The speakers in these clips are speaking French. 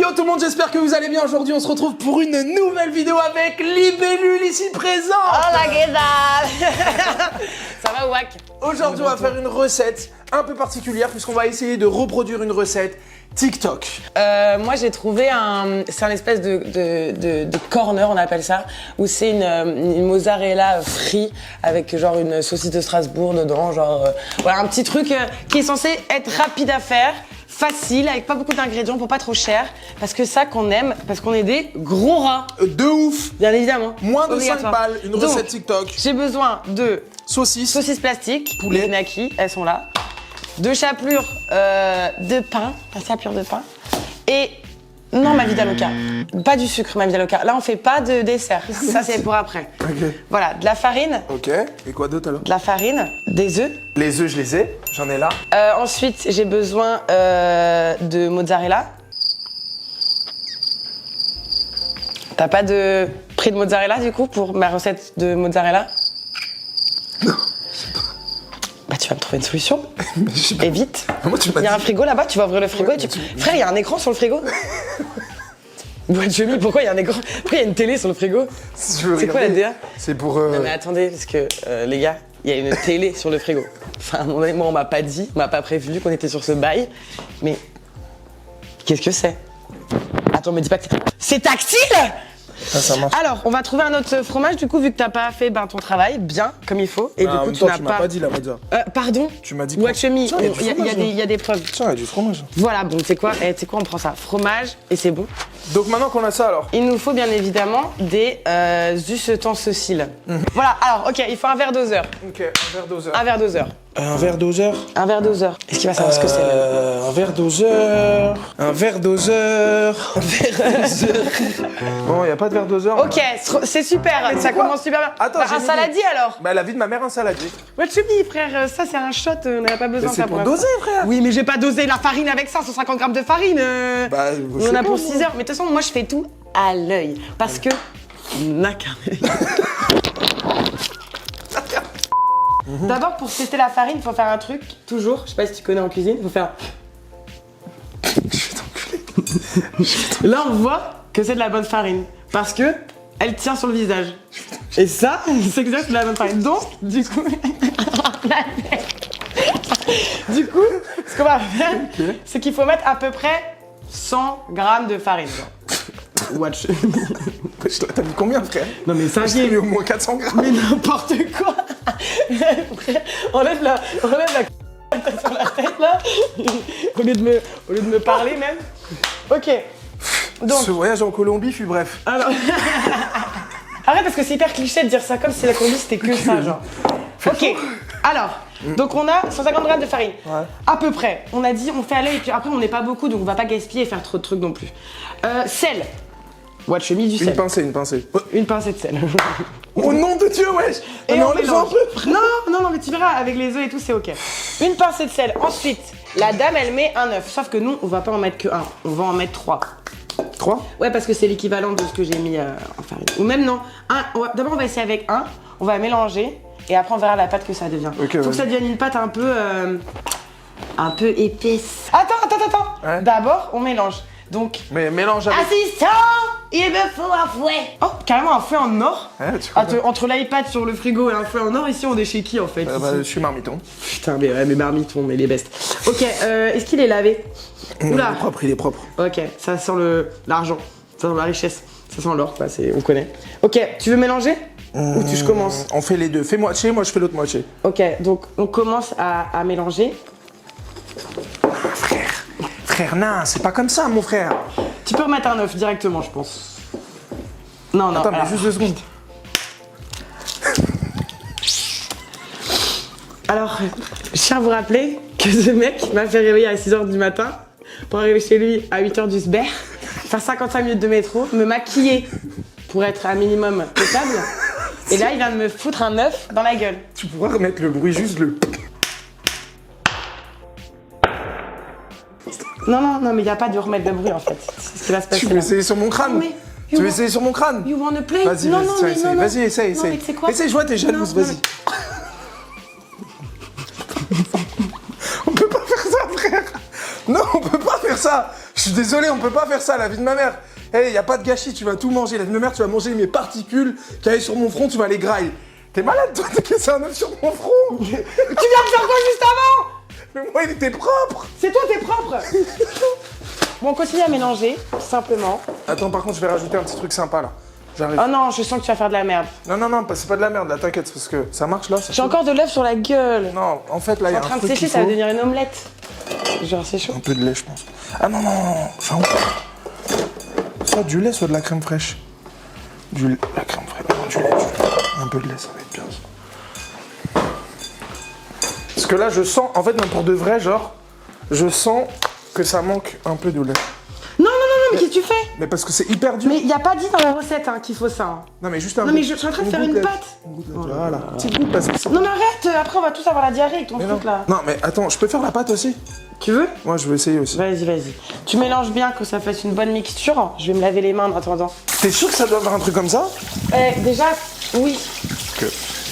Yo tout le monde, j'espère que vous allez bien. Aujourd'hui, on se retrouve pour une nouvelle vidéo avec Libellule ici présent. Hola, ¿qué tal? Ça va, Wack? Aujourd'hui, on va faire une recette un peu particulière puisqu'on va essayer de reproduire une recette TikTok. Moi, j'ai trouvé c'est un espèce de corner, on appelle ça, où c'est une mozzarella frite avec genre une saucisse de Strasbourg dedans, genre voilà un petit truc qui est censé être rapide à faire. Facile, avec pas beaucoup d'ingrédients pour pas trop cher, parce que ça qu'on aime, parce qu'on est des gros rats. De ouf. Bien évidemment. Moins de 5 balles, une recette TikTok. J'ai besoin de saucisses plastiques, poulet, Naki, elles sont là. De chapelure de pain, la chapelure de pain. Et non, ma vida loca, pas du sucre, ma vida loca. Là, on fait pas de dessert. Ça, c'est pour après. Ok. Voilà, de la farine. Ok. Et quoi d'autre alors? De la farine, des œufs. Les œufs, je les ai. J'en ai là. Ensuite, j'ai besoin de mozzarella. T'as pas de prix de mozzarella du coup pour ma recette de mozzarella? Non. Bah tu vas me trouver une solution. Et vite. Moi, tu m'as Il y a dit... un frigo là-bas, tu vas ouvrir le frigo et tu... Frère, il y a un écran sur le frigo. Ouais, pourquoi il y a un écran? Pourquoi il y a une télé sur le frigo? C'est quoi la DA? C'est pour... Non mais attendez, parce que les gars, il y a une télé sur le frigo. Enfin, à un moment donné, moi on m'a pas dit, on m'a pas prévenu qu'on était sur ce bail. Mais qu'est-ce que c'est? Attends, me dis pas que c'est tactile! Ah, ça marche. Alors, on va trouver un autre fromage du coup, vu que t'as pas fait ton travail bien, comme il faut. Et du coup, tu m'as pas dit la mozza. Pardon? Tu m'as dit Ou Chemi, Tiens, il y a des preuves. Tiens, il y a du fromage. Voilà, bon, tu sais quoi, on prend ça. Fromage, et c'est bon. Donc maintenant qu'on a ça alors. Il nous faut bien évidemment des ustensiles. Voilà, alors, ok, il faut un verre doseur. Ok, un verre doseur. Un verre doseur. Un verre doseur. Un verre doseur. Est-ce qu'il va savoir ce que c'est? Un verre doseur. Un verre doseur. Un verre doseur. Bon, y a pas de verre doseur. Ok, c'est super, ça commence super bien. Attends, un saladier alors? Bah la vie de ma mère, un saladier. Ouais, Chemi, frère, ça c'est un shot, on n'a pas besoin de C'est ça pour l'instant. doser, frère. Oui, mais j'ai pas dosé la farine avec ça, 150 grammes de farine. Bah, on en a pour 6 heures. Mais de toute façon, moi je fais tout à l'œil. Parce que. N'a qu'un œil. D'abord, pour tester la farine, il faut faire un truc, toujours. Je sais pas si tu connais en cuisine, il faut faire. Je vais t'enculer. Là, on voit que c'est de la bonne farine. Parce que elle tient sur le visage. Et ça, c'est exact de la bonne farine. Donc, du coup. Du coup, ce qu'on va faire, c'est qu'il faut mettre à peu près 100 grammes de farine. Watch. T'as mis combien, frère? Non mais ça, j'ai mis au moins 400 grammes. Mais n'importe quoi. Frère, enlève la sur la tête là. Au lieu de me parler même. Ok. Donc. Ce voyage en Colombie fut bref. Alors. Arrête parce que c'est hyper cliché de dire ça comme si la Colombie c'était que ça genre. Ok. Alors. Donc on a 150 grammes de farine. Ouais. À peu près. On a dit on fait à l'œil et puis après on n'est pas beaucoup donc on va pas gaspiller et faire trop de trucs non plus. Sel. Watch me du sel. Une pincée. Une pincée de sel. Oh nom de Dieu, wesh! Et mais on enlève mélange. un peu. Non, mais tu verras, avec les œufs et tout, c'est ok. Une pincée de sel. Ensuite, la dame, elle met un œuf. Sauf que nous, on va pas en mettre que un. On va en mettre 3. 3? Ouais, parce que c'est l'équivalent de ce que j'ai mis en farine. Ou même non. D'abord, on va essayer avec un. On va mélanger. Et après, on verra la pâte que ça devient. Okay, faut que ça devienne une pâte un peu épaisse. Attends. Ouais. D'abord, on mélange. Donc. Mais mélange avec... Assistant, il me faut un fouet. Oh, carrément un fouet en or. Ouais, tu comprends. Entre l'iPad sur le frigo et un fouet en or, ici on est chez qui en fait? Bah, je suis marmiton. Putain, mais marmitons, mais les bestes. Ok, est-ce qu'il est lavé? Oula. Il est propre. Ok, ça sent l'argent, ça sent la richesse, ça sent l'or, quoi, on connaît. Ok, tu veux mélanger? Ou je commence? On fait les deux. Fais moitié, moi je fais l'autre moitié. Ok, donc on commence à mélanger. Frère, non, c'est pas comme ça, mon frère. Tu peux remettre un œuf directement, je pense. Non. Attends, mais juste 2 secondes. Alors, je tiens à vous rappeler que ce mec m'a fait réveiller à 6h du matin pour arriver chez lui à 8h du sber, faire 55 minutes de métro, me maquiller pour être un minimum potable. Et là, il vient de me foutre un œuf dans la gueule. Tu pourras remettre le bruit, juste le... Non, mais il n'y a pas de remettre de bruit en fait. C'est ce qui va se passer. Tu veux essayer sur mon crâne? Mais tu veux essayer sur mon crâne? You wanna play? Vas-y, non, essaye. Vas-y, essaye. Non, mais tu sais quoi? Essaye, je vois, t'es jalouse, Non, vas-y. On peut pas faire ça, frère. Non, on peut pas faire ça. Je suis désolé, on peut pas faire ça, la vie de ma mère. Hey, y a pas de gâchis, tu vas tout manger. La vie de ma mère, tu vas manger mes particules qui allaient sur mon front, tu vas les grailler. T'es malade, toi, t'as cassé un œuf sur mon front. Tu viens de faire quoi juste avant? Mais moi, il était propre. C'est toi, t'es propre. Bon, on continue à mélanger, simplement. Attends, par contre, je vais rajouter un petit truc sympa, là. J'arrive. Oh non, je sens que tu vas faire de la merde. Non, c'est pas de la merde, là, t'inquiète, parce que ça marche, là. J'ai encore de l'œuf sur la gueule. Non, en fait, là, il y a En un train de truc sécher, qu'il ça va faut. devenir une omelette. Genre, c'est chaud. Un peu de lait, je pense. Ah non, enfin, soit du lait, soit de la crème fraîche. La crème fraîche, non, du lait. Un peu de lait, ça va être bien, ça. Parce que là, je sens, en fait, même pour de vrai, genre, je sens que ça manque un peu de lait. Non, mais qu'est-ce que tu fais? Mais parce que c'est hyper dur. Mais il n'y a pas dit dans la recette qu'il faut ça. Hein. Non, mais juste un Non, goût. mais je suis en train de faire une gouttelette. pâte. Une gouttelette, voilà. Petite goutte parce que c'est... Non, mais arrête, après on va tous avoir la diarrhée avec ton Mais non. truc là. Non, mais attends, je peux faire la pâte aussi? Tu veux? Moi, je veux essayer aussi. Vas-y. Tu mélanges bien, que ça fasse une bonne mixture. Je vais me laver les mains en attendant. T'es sûr que ça doit avoir un truc comme ça? Déjà, oui. Que...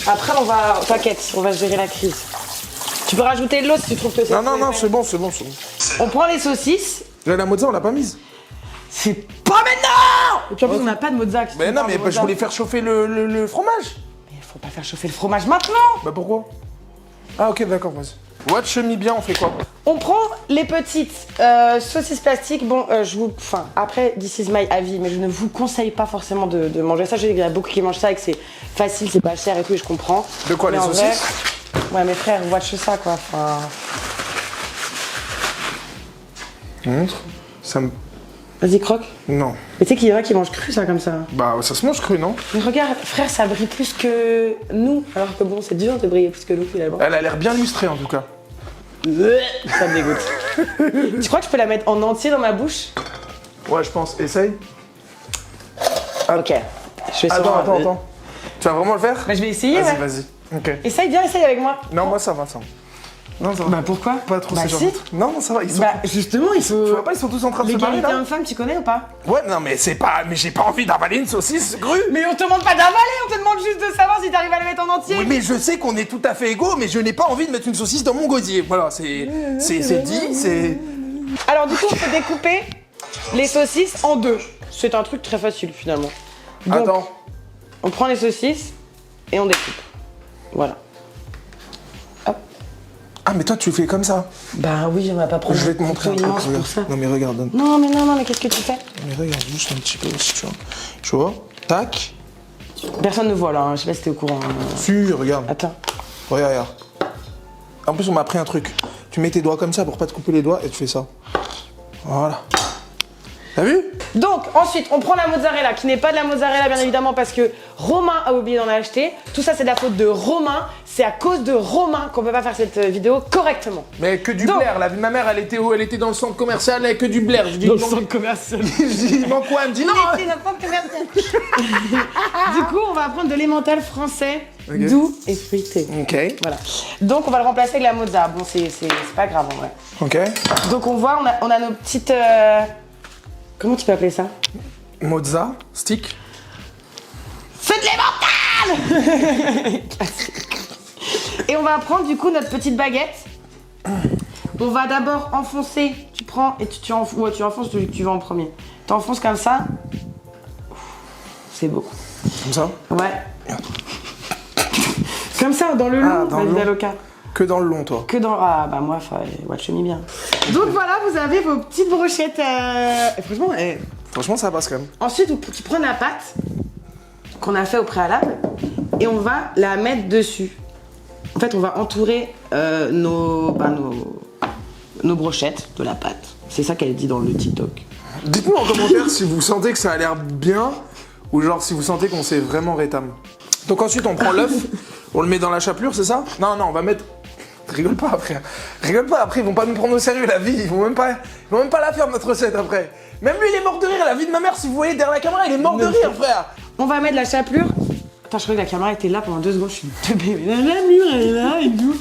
Après, on va. T'inquiète, on va gérer la crise. Tu peux rajouter de l'eau si tu trouves que c'est. Non, c'est bon. On prend les saucisses. Là, la mozza, on l'a pas mise. C'est pas maintenant! Et puis en plus, on n'a pas de mozza. Mais non, mais je voulais faire chauffer le fromage. Mais faut pas faire chauffer le fromage maintenant! Bah pourquoi? Ah ok, d'accord, vas-y. Watch me bien, on fait quoi? On prend les petites saucisses plastiques. Bon, Enfin, après, this is my avis, mais je ne vous conseille pas forcément de manger ça. Je sais qu'il y a beaucoup qui mangent ça et que c'est facile, c'est pas cher et tout, et je comprends. De quoi, Mais les en saucisses? Ouais, mes frères, watch ça, quoi. Enfin... Montre. Ça me... Vas-y, croque. Non. Mais tu sais qu'il y en a qui mangent cru, ça, comme ça. Bah, ça se mange cru, non? Mais regarde, frère, ça brille plus que nous. Alors que bon, c'est dur de briller plus que nous, finalement. Elle a l'air bien lustrée, en tout cas. Ça me dégoûte. Tu crois que je peux la mettre en entier dans ma bouche? Ouais, je pense. Essaye. Ok. Je vais Attends. Tu vas vraiment le faire? Bah, je vais essayer, ouais. Vas-y. Ok. Essaye avec moi. Non, moi, ça va. Non, ça va. Bah, pourquoi? Pas trop, bah, c'est si. genre... Non, ça va, ils sont... Bah, justement, ils sont... Tu vois pas, ils sont tous en train de se barrer, L'égalité là? homme-femme, tu connais ou pas? Ouais, non, mais c'est pas... Mais j'ai pas envie d'avaler une saucisse crue. Mais on te demande pas d'avaler, on te demande juste de savoir si t'arrives à le mettre en entier. Oui, mais je sais qu'on est tout à fait égaux, mais je n'ai pas envie de mettre une saucisse dans mon gosier. Voilà, c'est dit, c'est... Alors, du coup, on peut découper les saucisses en deux. C'est un truc très facile, finalement. Donc, Attends. on prend les saucisses et on découpe. Voilà. Ah, mais toi, tu fais comme ça. Bah oui, on va pas prendre Je vais te montrer un truc, immense regarde. pour ça. Non, mais regarde, donne. Non, mais qu'est-ce que tu fais? Mais regarde, juste un petit peu aussi, tu vois. Tu vois? Tac. Personne ne voit là, hein. Je sais pas si t'es au courant. Si, regarde. Attends. Regarde. En plus, on m'a appris un truc. Tu mets tes doigts comme ça pour pas te couper les doigts et tu fais ça. Voilà. T'as vu? Donc, ensuite, on prend la mozzarella, qui n'est pas de la mozzarella, bien évidemment, parce que Romain a oublié d'en acheter. Tout ça, c'est de la faute de Romain. C'est à cause de Romain qu'on peut pas faire cette vidéo correctement. Mais que du Donc- blaire. La vie de ma mère, elle était où? Elle était dans le centre commercial avec que du blaire. Je dis, il manque- commercial. je dis, il manque quoi? Elle me dit non. C'est notre propre commercial. Du coup, on va prendre de l'emmental français, Ok. doux et fruité. Ok. Voilà. Donc, on va le remplacer avec la mozza. Bon, c'est pas grave en vrai. Ok. Donc, on voit, on a nos petites... Comment tu peux appeler ça? Mozza, stick. C'est de l'emmental. Et on va prendre du coup notre petite baguette. On va d'abord enfoncer. Tu prends et tu enfonces celui que tu veux en premier. Tu enfonces comme ça. C'est beau. Comme ça. Ouais. Comme ça, dans le long, Ah, dans le long. Daloka. Que dans le long, toi. Que dans... Ah bah moi, watch me bien. Donc voilà, vous avez vos petites brochettes. Et franchement, Franchement, ça passe quand même. ensuite, tu prends la pâte qu'on a fait au préalable et on va la mettre dessus. En fait, on va entourer nos brochettes de la pâte. C'est ça qu'elle dit dans le TikTok. Dites-nous en commentaire si vous sentez que ça a l'air bien ou genre si vous sentez qu'on s'est vraiment rétam. Donc ensuite, on prend l'œuf, on le met dans la chapelure, c'est ça? Non, on va mettre... Rigole pas, frère. Rigole pas, après, ils vont pas nous prendre au sérieux, la vie. Ils vont même pas la faire, notre recette, après. Même lui, il est mort de rire. La vie de ma mère, si vous voyez derrière la caméra, il est mort de rire, frère. On va mettre la chapelure. Attends, je croyais que la caméra était là pendant 2 secondes. Je suis teubée. La chapelure, elle est là et tout.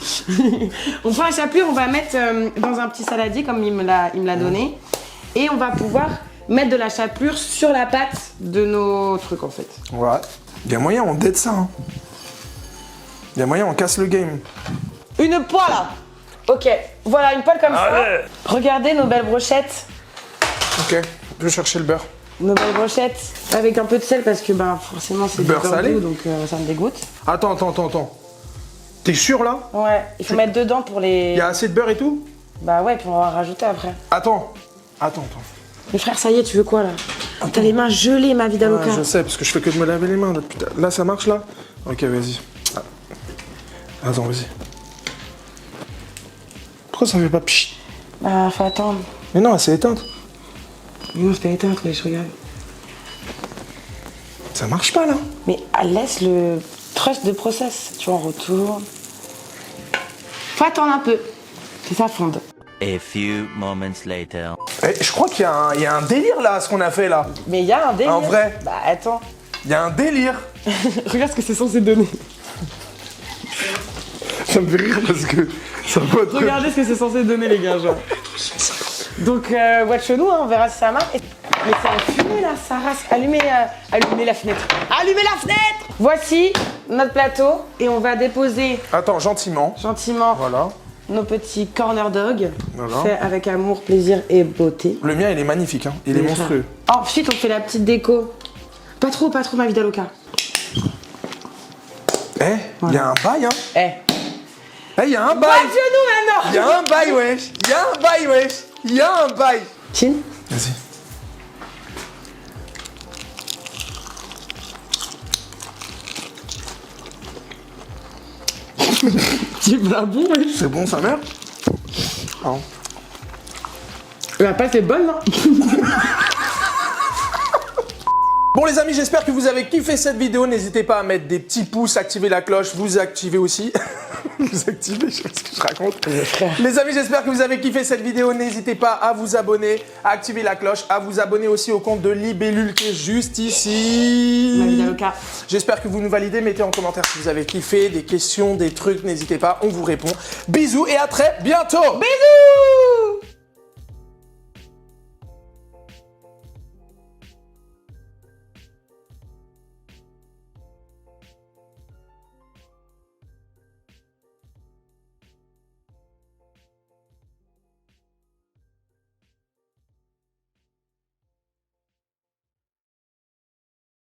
On prend la chapelure, on va mettre dans un petit saladier comme il me l'a donné. Et on va pouvoir mettre de la chapelure sur la pâte de nos trucs, en fait. Ouais. Il y a moyen, on dead ça. Hein. Il y a moyen, on casse le game. Une poêle. Ok, voilà, une poêle comme ça. Regardez nos belles brochettes. Ok, je vais chercher le beurre. Nouvelle brochette avec un peu de sel parce que bah forcément c'est du Beurre salé goût, donc ça me dégoûte. Attends. T'es sûr là? Ouais, il faut mettre dedans pour les... Il y a assez de beurre et tout? Bah ouais, puis on va rajouter après. Attends. Mais frère, ça y est, tu veux quoi là? T'as les mains gelées, ma vie d'Aloca. Ouais, je sais, parce que je fais que de me laver les mains. Là, ça marche là? Ok, vas-y. Ah. Attends, vas-y. Pourquoi ça fait pas pchit? Bah, faut attendre. Mais non, elle s'est éteinte. Non, c'était éteint, mais je regarde. Ça marche pas là. Mais laisse le trust de process. Tu vois, on retourne. Faut attendre un peu. Que ça fonde. A few moments later. Eh, je crois qu'il y a un délire là, ce qu'on a fait là. Mais il y a un délire. En vrai. Bah, attends. Il y a un délire. Regarde ce que c'est censé donner. Ça me fait rire parce que ça va être... Regardez ce que c'est censé donner, les gars, genre. Donc, watch-nous, hein, on verra si ça marche. Mais c'est en fumée là, ça rase. Allumez la fenêtre. Allumez la fenêtre! Voici notre plateau et on va déposer Attends, gentiment. Voilà. nos petits corner dogs. Voilà. Faits avec amour, plaisir et beauté. Le mien, il est magnifique, hein. Il est monstrueux. Ensuite, on fait la petite déco. Pas trop, ma vie d'Aloca. Eh, il y a un bail, hein. Eh, Eh, il y a un bail. watch-nous maintenant! Il y a un bail, wesh. Il y a un bail. Chin. Vas-y. Tu me la bon, wesh. C'est bon, sa mère? Non. La pâte est bonne, hein. Bon les amis, j'espère que vous avez kiffé cette vidéo. N'hésitez pas à mettre des petits pouces, activer la cloche, vous activez aussi. Vous activez, je sais pas ce que je raconte. Les amis, j'espère que vous avez kiffé cette vidéo. N'hésitez pas à vous abonner, à activer la cloche, à vous abonner aussi au compte de Libellule qui est juste ici. Ma vie d'Aloca. J'espère que vous nous validez. Mettez en commentaire si vous avez kiffé, des questions, des trucs. N'hésitez pas, on vous répond. Bisous et à très bientôt. Bisous!